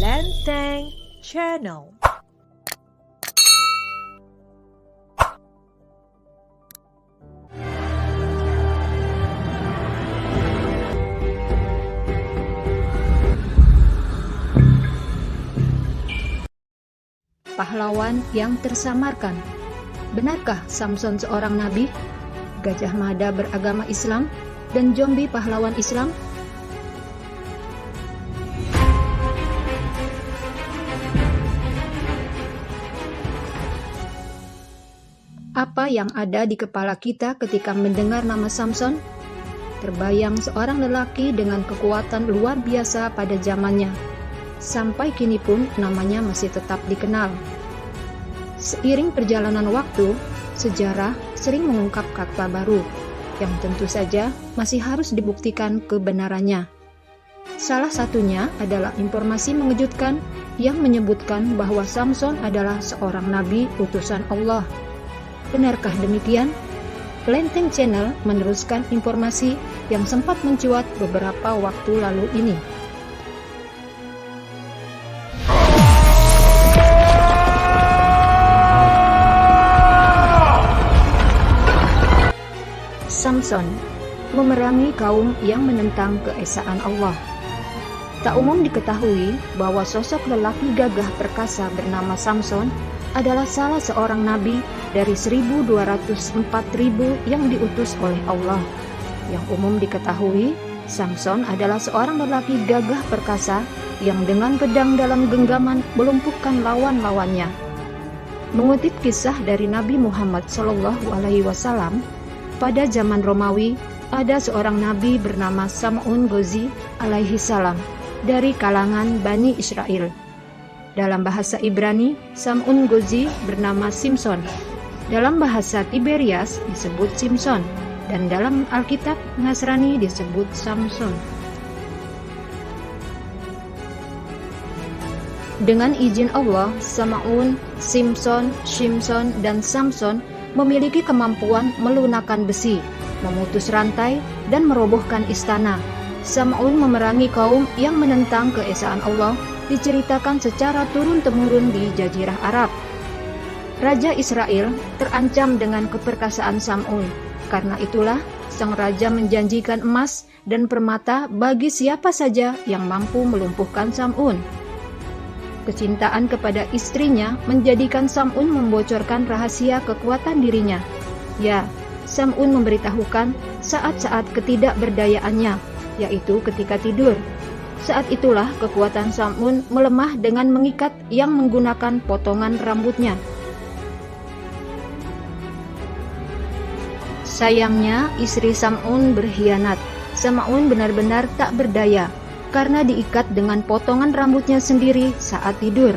Lenteng Channel. Pahlawan yang tersamarkan. Benarkah Samson seorang nabi? Gajah Mada beragama Islam dan zombie pahlawan Islam? Apa yang ada di kepala kita ketika mendengar nama Samson? Terbayang seorang lelaki dengan kekuatan luar biasa pada zamannya. Sampai kini pun namanya masih tetap dikenal. Seiring perjalanan waktu, sejarah sering mengungkap fakta baru yang tentu saja masih harus dibuktikan kebenarannya. Salah satunya adalah informasi mengejutkan yang menyebutkan bahwa Samson adalah seorang nabi utusan Allah. Benarkah demikian? Lenteng Channel meneruskan informasi yang sempat mencuat beberapa waktu lalu ini. Samson memerangi kaum yang menentang keesaan Allah. Tak umum diketahui bahwa sosok lelaki gagah perkasa bernama Samson adalah salah seorang nabi dari 1.204.000 yang diutus oleh Allah. Yang umum diketahui, Samson adalah seorang lelaki gagah perkasa yang dengan pedang dalam genggaman melumpuhkan lawan-lawannya. Mengutip kisah dari Nabi Muhammad SAW, pada zaman Romawi, ada seorang nabi bernama Sam'un Ghazi alaihi salam dari kalangan Bani Israel. Dalam bahasa Ibrani, Sam'un Ghazi bernama Simson. Dalam bahasa Tiberias disebut Simson, dan dalam Alkitab Nasrani disebut Samson. Dengan izin Allah, Sam'un, Simson, Shimson, dan Samson memiliki kemampuan melunakkan besi, memutus rantai, dan merobohkan istana. Sam'un memerangi kaum yang menentang keesaan Allah diceritakan secara turun-temurun di Jazirah Arab. Raja Israel terancam dengan keperkasaan Sam'un. Karena itulah, sang raja menjanjikan emas dan permata bagi siapa saja yang mampu melumpuhkan Sam'un. Kecintaan kepada istrinya menjadikan Sam'un membocorkan rahasia kekuatan dirinya. Ya, Sam'un memberitahukan saat-saat ketidakberdayaannya, yaitu ketika tidur. Saat itulah kekuatan Sam'un melemah dengan mengikat yang menggunakan potongan rambutnya. Sayangnya, istri Sam'un berkhianat. Sam'un benar-benar tak berdaya karena diikat dengan potongan rambutnya sendiri saat tidur.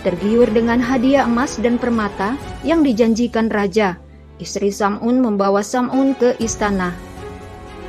Tergiur dengan hadiah emas dan permata yang dijanjikan raja, istri Sam'un membawa Sam'un ke istana.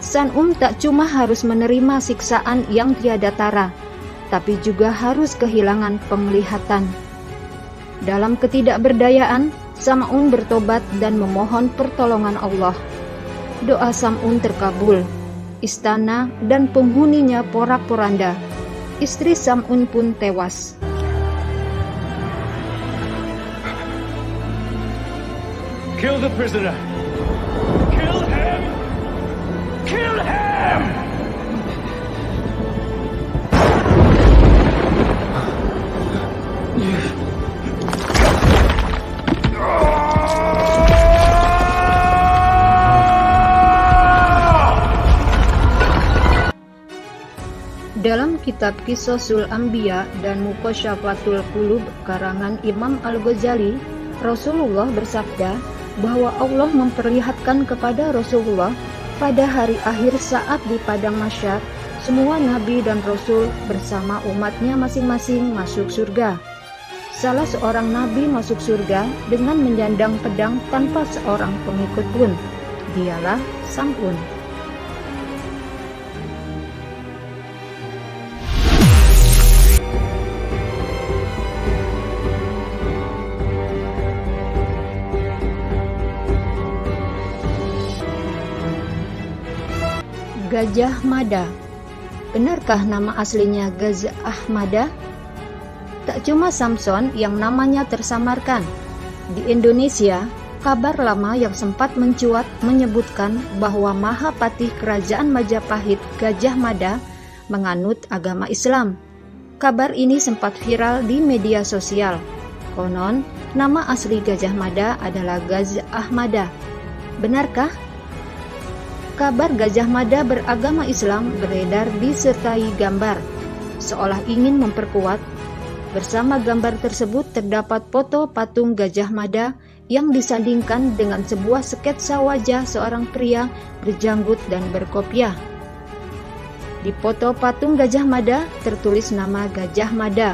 Sam'un tak cuma harus menerima siksaan yang tiada tara, tapi juga harus kehilangan penglihatan. Dalam ketidakberdayaan, Sam'un bertobat dan memohon pertolongan Allah. Doa Sam'un terkabul. Istana dan penghuninya porak-poranda. Istri Sam'un pun tewas. Kill the prisoner. Kill him. Kill him. Dalam kitab Qisasul Anbiya dan Muqashafatul Qulub karangan Imam Al-Ghazali, Rasulullah bersabda bahwa Allah memperlihatkan kepada Rasulullah pada hari akhir saat di padang mahsyar, semua nabi dan rasul bersama umatnya masing-masing masuk surga. Salah seorang nabi masuk surga dengan menyandang pedang tanpa seorang pengikut pun. Dialah Sam'un. Gajah Mada. Benarkah nama aslinya Gajah Mada? Tak cuma Samson yang namanya tersamarkan. Di Indonesia, kabar lama yang sempat mencuat menyebutkan bahwa Mahapatih Kerajaan Majapahit Gajah Mada menganut agama Islam. Kabar ini sempat viral di media sosial. Konon, nama asli Gajah Mada adalah Gajah Mada. Benarkah? Kabar Gajah Mada beragama Islam beredar disertai gambar, seolah ingin memperkuat. Bersama gambar tersebut terdapat foto patung Gajah Mada yang disandingkan dengan sebuah sketsa wajah seorang pria berjanggut dan berkopiah. Di foto patung Gajah Mada tertulis nama Gajah Mada.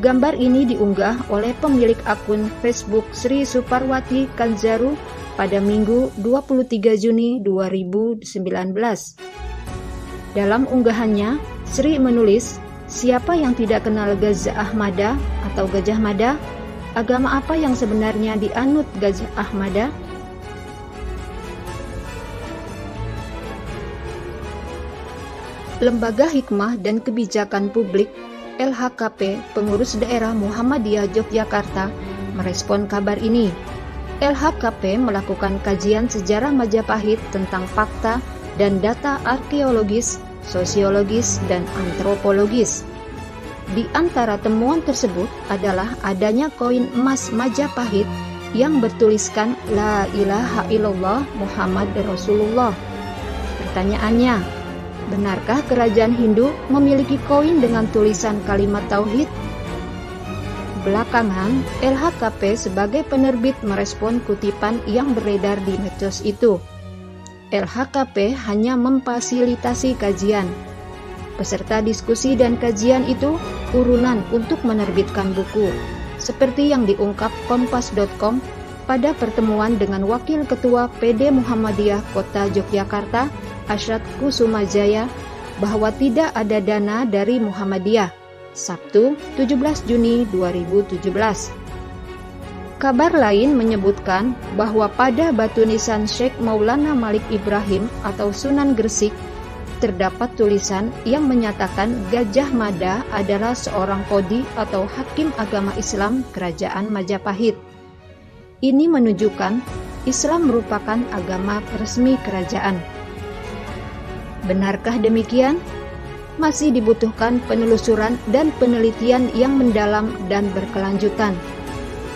Gambar ini diunggah oleh pemilik akun Facebook Sri Suparwati Kanzaru pada Minggu 23 Juni 2019. Dalam unggahannya, Sri menulis, "Siapa yang tidak kenal Gajah Mada atau Gajah Mada? Agama apa yang sebenarnya dianut Gajah Mada?" Lembaga Hikmah dan Kebijakan Publik LHKP Pengurus Daerah Muhammadiyah Yogyakarta merespon kabar ini. LHKP melakukan kajian sejarah Majapahit tentang fakta dan data arkeologis, sosiologis, dan antropologis. Di antara temuan tersebut adalah adanya koin emas Majapahit yang bertuliskan La ilaha illallah Muhammad Rasulullah. Pertanyaannya, benarkah kerajaan Hindu memiliki koin dengan tulisan kalimat tauhid? Belakangan, LHKP sebagai penerbit merespon kutipan yang beredar di medsos itu. LHKP hanya memfasilitasi kajian. Peserta diskusi dan kajian itu urunan untuk menerbitkan buku, seperti yang diungkap Kompas.com pada pertemuan dengan Wakil Ketua PD Muhammadiyah Kota Yogyakarta, Asyad Kusumajaya, bahwa tidak ada dana dari Muhammadiyah. Sabtu, 17 Juni 2017. Kabar lain menyebutkan bahwa pada batu nisan Syekh Maulana Malik Ibrahim atau Sunan Gresik terdapat tulisan yang menyatakan Gajah Mada adalah seorang qadhi atau hakim agama Islam Kerajaan Majapahit. Ini menunjukkan Islam merupakan agama resmi kerajaan. Benarkah demikian? Masih dibutuhkan penelusuran dan penelitian yang mendalam dan berkelanjutan.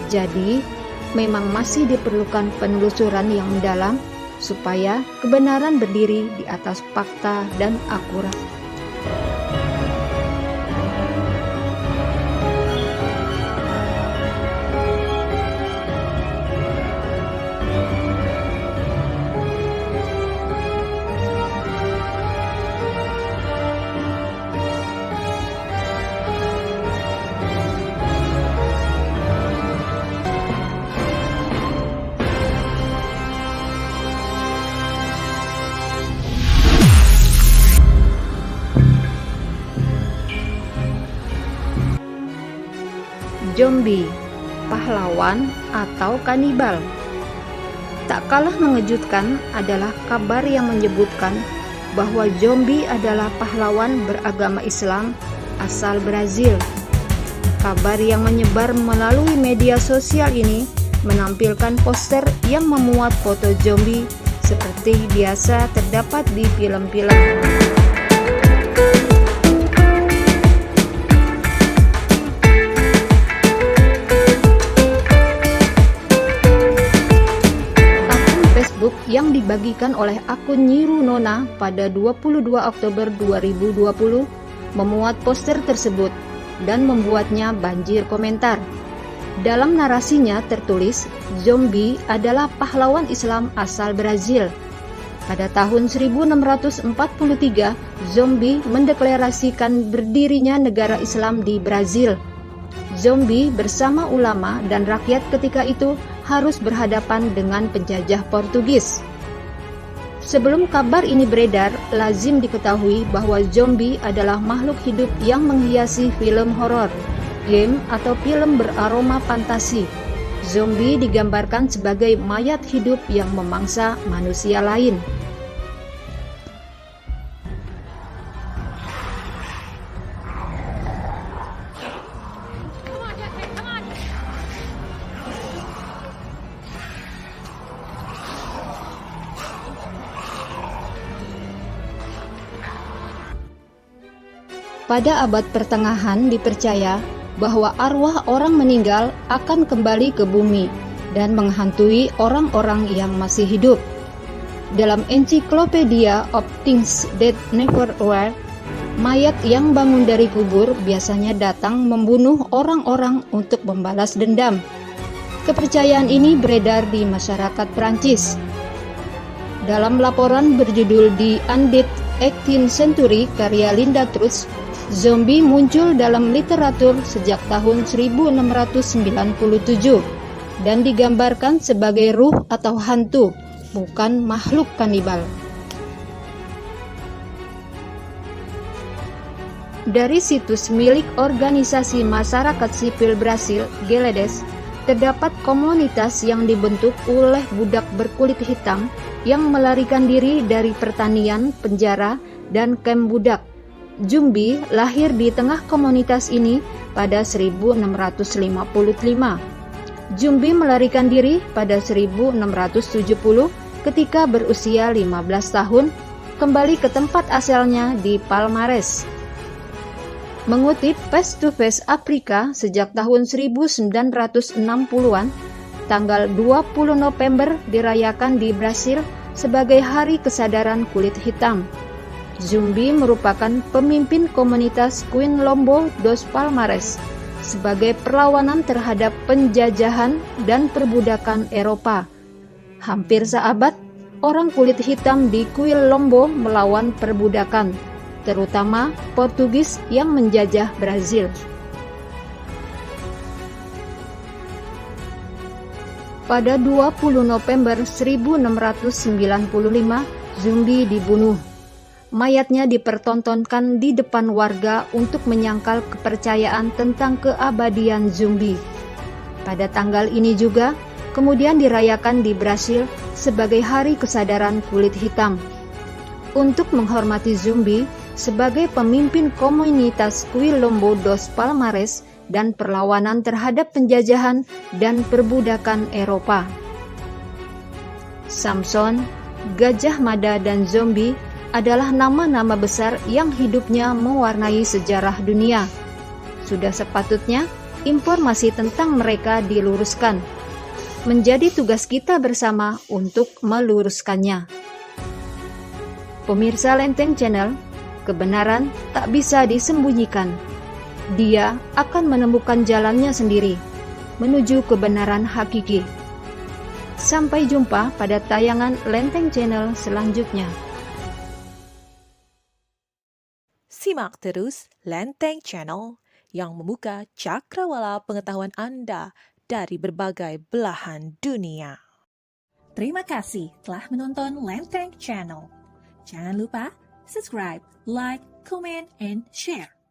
Jadi, memang masih diperlukan penelusuran yang mendalam supaya kebenaran berdiri di atas fakta dan akurat. Zombie, pahlawan atau kanibal. Tak kalah mengejutkan adalah kabar yang menyebutkan bahwa zombie adalah pahlawan beragama Islam asal Brazil. Kabar yang menyebar melalui media sosial ini menampilkan poster yang memuat foto zombie seperti biasa terdapat di film-film. Yang dibagikan oleh akun Nyiru Nona pada 22 Oktober 2020 memuat poster tersebut dan membuatnya banjir komentar. Dalam narasinya tertulis, zombie adalah pahlawan Islam asal Brazil. Pada tahun 1643, zombie mendeklarasikan berdirinya negara Islam di Brazil. Zombie bersama ulama dan rakyat ketika itu harus berhadapan dengan penjajah Portugis. Sebelum kabar ini beredar, lazim diketahui bahwa zombie adalah makhluk hidup yang menghiasi film horor, game, atau film beraroma fantasi. Zombie digambarkan sebagai mayat hidup yang memangsa manusia lain. Pada abad pertengahan dipercaya bahwa arwah orang meninggal akan kembali ke bumi dan menghantui orang-orang yang masih hidup. Dalam Encyclopedia of Things That Never Were, mayat yang bangun dari kubur biasanya datang membunuh orang-orang untuk membalas dendam. Kepercayaan ini beredar di masyarakat Prancis. Dalam laporan berjudul The Undead 18th Century karya Linda Truss, zombie muncul dalam literatur sejak tahun 1697 dan digambarkan sebagai ruh atau hantu, bukan makhluk kanibal. Dari situs milik organisasi masyarakat sipil Brasil, Geledes, terdapat komunitas yang dibentuk oleh budak berkulit hitam yang melarikan diri dari pertanian, penjara, dan kamp budak. Jumbi lahir di tengah komunitas ini pada 1655. Jumbi melarikan diri pada 1670 ketika berusia 15 tahun, kembali ke tempat asalnya di Palmares. Mengutip Face to Face Afrika sejak tahun 1960-an, tanggal 20 November dirayakan di Brasil sebagai Hari Kesadaran Kulit Hitam. Zumbi merupakan pemimpin komunitas Quilombo dos Palmares sebagai perlawanan terhadap penjajahan dan perbudakan Eropa. Hampir seabad, orang kulit hitam di Quilombo melawan perbudakan, terutama Portugis yang menjajah Brazil. Pada 20 November 1695, Zumbi dibunuh. Mayatnya dipertontonkan di depan warga untuk menyangkal kepercayaan tentang keabadian Zumbi. Pada tanggal ini juga, kemudian dirayakan di Brasil sebagai Hari Kesadaran Kulit Hitam. Untuk menghormati Zumbi sebagai pemimpin komunitas Quilombo dos Palmares dan perlawanan terhadap penjajahan dan perbudakan Eropa. Samson, Gajah Mada, dan Zombie adalah nama-nama besar yang hidupnya mewarnai sejarah dunia. Sudah sepatutnya informasi tentang mereka diluruskan. Menjadi tugas kita bersama untuk meluruskannya. Pemirsa Lenteng Channel, kebenaran tak bisa disembunyikan. Dia akan menemukan jalannya sendiri menuju kebenaran hakiki. Sampai jumpa pada tayangan Lenteng Channel selanjutnya. Simak terus Lenteng Channel yang membuka cakrawala pengetahuan Anda dari berbagai belahan dunia. Terima kasih telah menonton Lenteng Channel. Jangan lupa subscribe, like, comment, and share.